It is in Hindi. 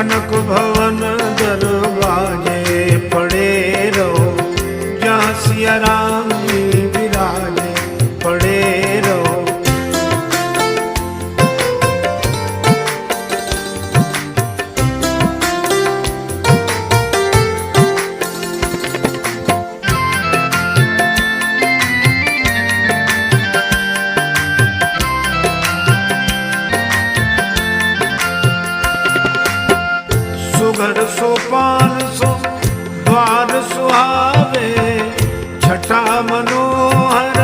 कनक भवन दरवाजे पड़े रहो, जहाँ सिया राम जी विराजे पड़े रहो। सुघर सोपान सो द्वार सुहावे, छठा मनोहर